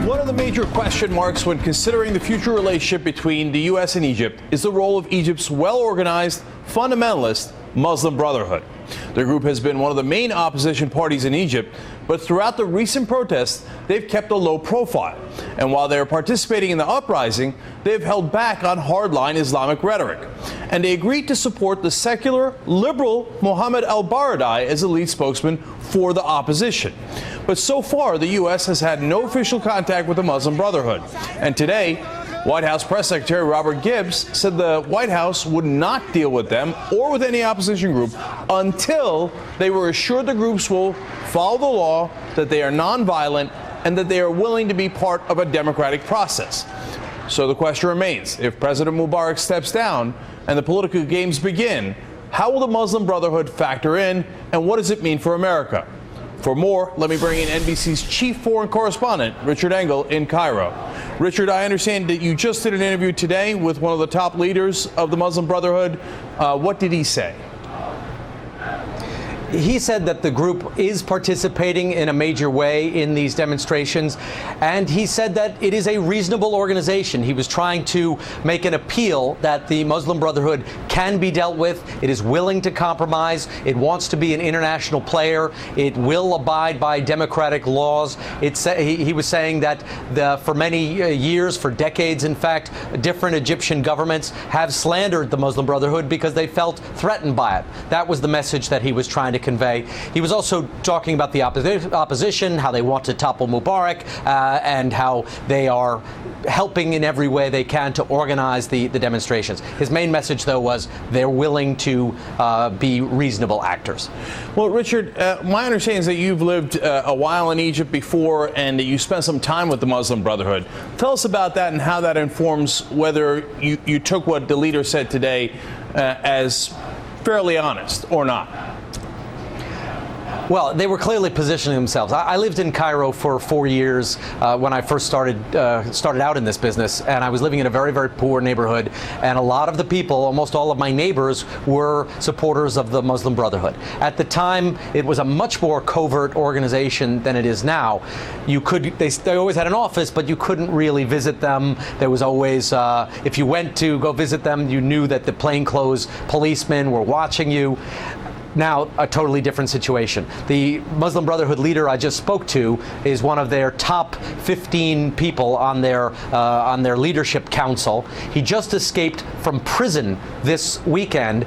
One of the major question marks when considering the future relationship between the U.S. and Egypt is the role of Egypt's well-organized, fundamentalist Muslim Brotherhood. The group has been one of the main opposition parties in Egypt, but throughout the recent protests, they've kept a low profile. And while they're participating in the uprising, they've held back on hardline Islamic rhetoric. And they agreed to support the secular, liberal Mohammed al-Baradei as the lead spokesman for the opposition. But so far, the U.S. has had no official contact with the Muslim Brotherhood. And today, White House Press Secretary Robert Gibbs said the White House would not deal with them or with any opposition group until they were assured the groups will follow the law, that they are nonviolent, and that they are willing to be part of a democratic process. So the question remains, if President Mubarak steps down and the political games begin, how will the Muslim Brotherhood factor in, and what does it mean for America? For more, let me bring in NBC's chief foreign correspondent, Richard Engel, in Cairo. Richard, I understand that you just did an interview today with one of the top leaders of the Muslim Brotherhood. What did he say? He said that the group is participating in a major way in these demonstrations, and he said that it is a reasonable organization. He was trying to make an appeal that the Muslim Brotherhood can be dealt with. It is willing to compromise. It wants to be an international player. It will abide by democratic laws. He was saying that for many years, for decades, in fact, different Egyptian governments have slandered the Muslim Brotherhood because they felt threatened by it. That was the message that he was trying to convey. He was also talking about the opposition, how they want to topple Mubarak, and how they are helping in every way they can to organize the demonstrations. His main message, though, was they're willing to be reasonable actors. Well, Richard, my understanding is that you've lived a while in Egypt before and that you spent some time with the Muslim Brotherhood. Tell us about that and how that informs whether you took what the leader said today as fairly honest or not. Well, they were clearly positioning themselves. I lived in Cairo for 4 years when I first started out in this business, and I was living in a very, very poor neighborhood. And a lot of the people, almost all of my neighbors, were supporters of the Muslim Brotherhood. At the time, it was a much more covert organization than it is now. They always had an office, but you couldn't really visit them. There was always, if you went to go visit them, you knew that the plainclothes policemen were watching you. Now, a totally different situation. The Muslim Brotherhood leader I just spoke to is one of their top 15 people on their leadership council. He just escaped from prison this weekend.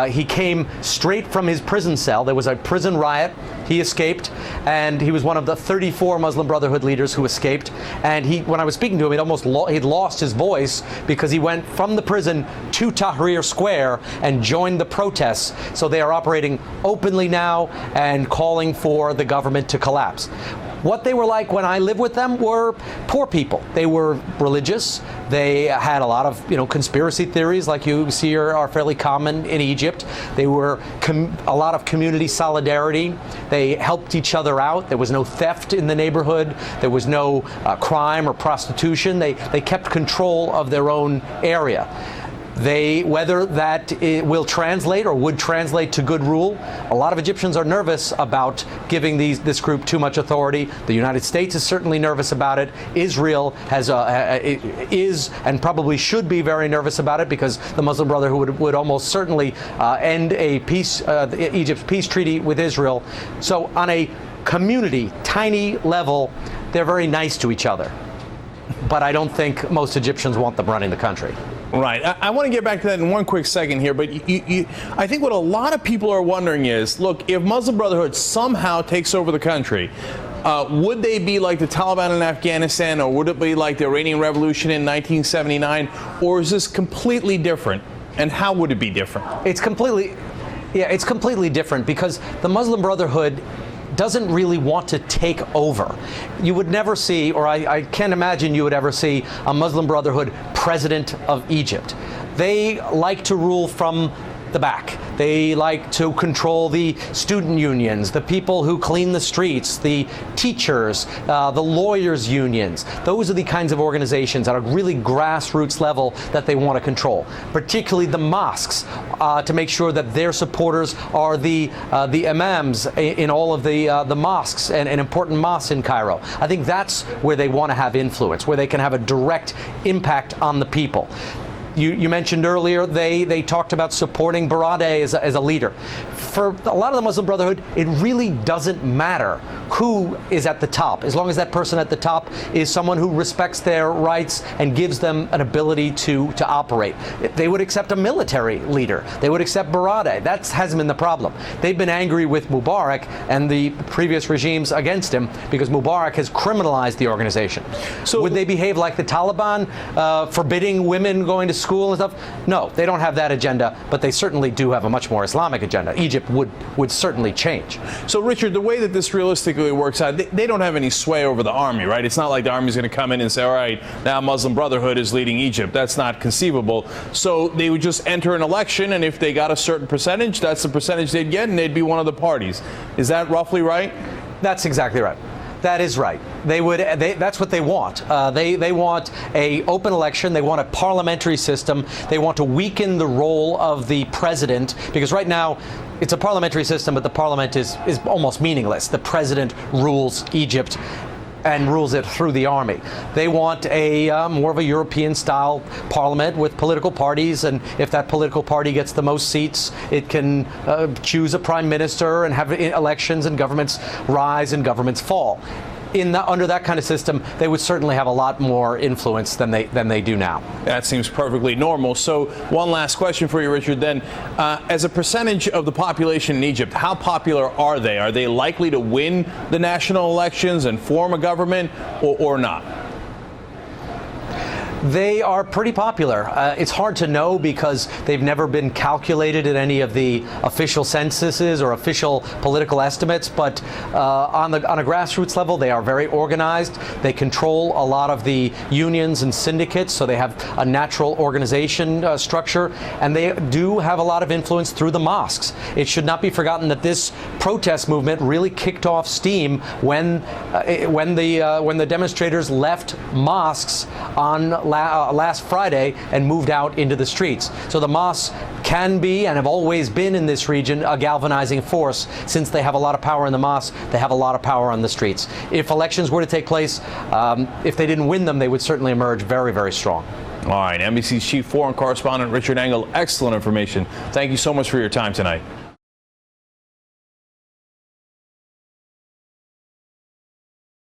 He came straight from his prison cell. There was a prison riot. He escaped, and he was one of the 34 Muslim Brotherhood leaders who escaped. And when I was speaking to him, he'd lost his voice because he went from the prison to Tahrir Square and joined the protests. So they are operating openly now and calling for the government to collapse. What they were like when I lived with them were poor people. They were religious. They had a lot of, conspiracy theories like you see are fairly common in Egypt. They were a lot of community solidarity. They helped each other out. There was no theft in the neighborhood. There was no crime or prostitution. They kept control of their own area. Whether that will translate or would translate to good rule, a lot of Egyptians are nervous about giving this group too much authority. The United States is certainly nervous about it. Israel is and probably should be very nervous about it because the Muslim Brotherhood would almost certainly end Egypt's peace treaty with Israel. So on a community, tiny level, they're very nice to each other. But I don't think most Egyptians want them running the country. Right. I want to get back to that in one quick second here, but I think what a lot of people are wondering is, look, if Muslim Brotherhood somehow takes over the country, would they be like the Taliban in Afghanistan, or would it be like the Iranian Revolution in 1979, or is this completely different? And how would it be different? It's completely different because the Muslim Brotherhood doesn't really want to take over. You would never see, or I can't imagine you would ever see, a Muslim Brotherhood president of Egypt. They like to rule from the back. They like to control the student unions, the people who clean the streets, the teachers, the lawyers' unions. Those are the kinds of organizations at a really grassroots level that they want to control, particularly the mosques, to make sure that their supporters are the imams in all of the mosques and important mosques in Cairo. I think that's where they want to have influence, where they can have a direct impact on the people. You mentioned earlier they talked about supporting Baradei as a leader. For a lot of the Muslim Brotherhood, it really doesn't matter who is at the top, as long as that person at the top is someone who respects their rights and gives them an ability to operate. They would accept a military leader. They would accept Baradei. That hasn't been the problem. They've been angry with Mubarak and the previous regimes against him because Mubarak has criminalized the organization. So would they behave like the Taliban, forbidding women going to school and stuff? No, they don't have that agenda, but they certainly do have a much more Islamic agenda. Egypt would certainly change. So, Richard, the way that this realistically works out, they don't have any sway over the army, right? It's not like the army's going to come in and say, all right, now Muslim Brotherhood is leading Egypt. That's not conceivable. So they would just enter an election, and if they got a certain percentage, that's the percentage they'd get, and they'd be one of the parties. Is that roughly right? That's exactly right. That is right. That's what they want. They want a open election. They want a parliamentary system. They want to weaken the role of the president, because right now it's a parliamentary system, but the parliament is almost meaningless. The president rules Egypt and rules it through the army. They want a more of a European-style parliament with political parties, and if that political party gets the most seats, it can choose a prime minister and have elections, and governments rise and governments fall. Under that kind of system, they would certainly have a lot more influence than they do now. That seems perfectly normal. So one last question for you, Richard, then. As a percentage of the population in Egypt, how popular are they? Are they likely to win the national elections and form a government or not? They are pretty popular. It's hard to know because they've never been calculated in any of the official censuses or official political estimates, but on a grassroots level, they are very organized. They control a lot of the unions and syndicates, so they have a natural organization structure, and they do have a lot of influence through the mosques. It should not be forgotten that this protest movement really kicked off steam when the demonstrators left mosques on last Friday and moved out into the streets. So the mosques can be and have always been in this region a galvanizing force. Since they have a lot of power in the mosques, they have a lot of power on the streets. If elections were to take place, if they didn't win them, they would certainly emerge very, very strong. All right, NBC's chief foreign correspondent Richard Engel, excellent information. Thank you so much for your time tonight.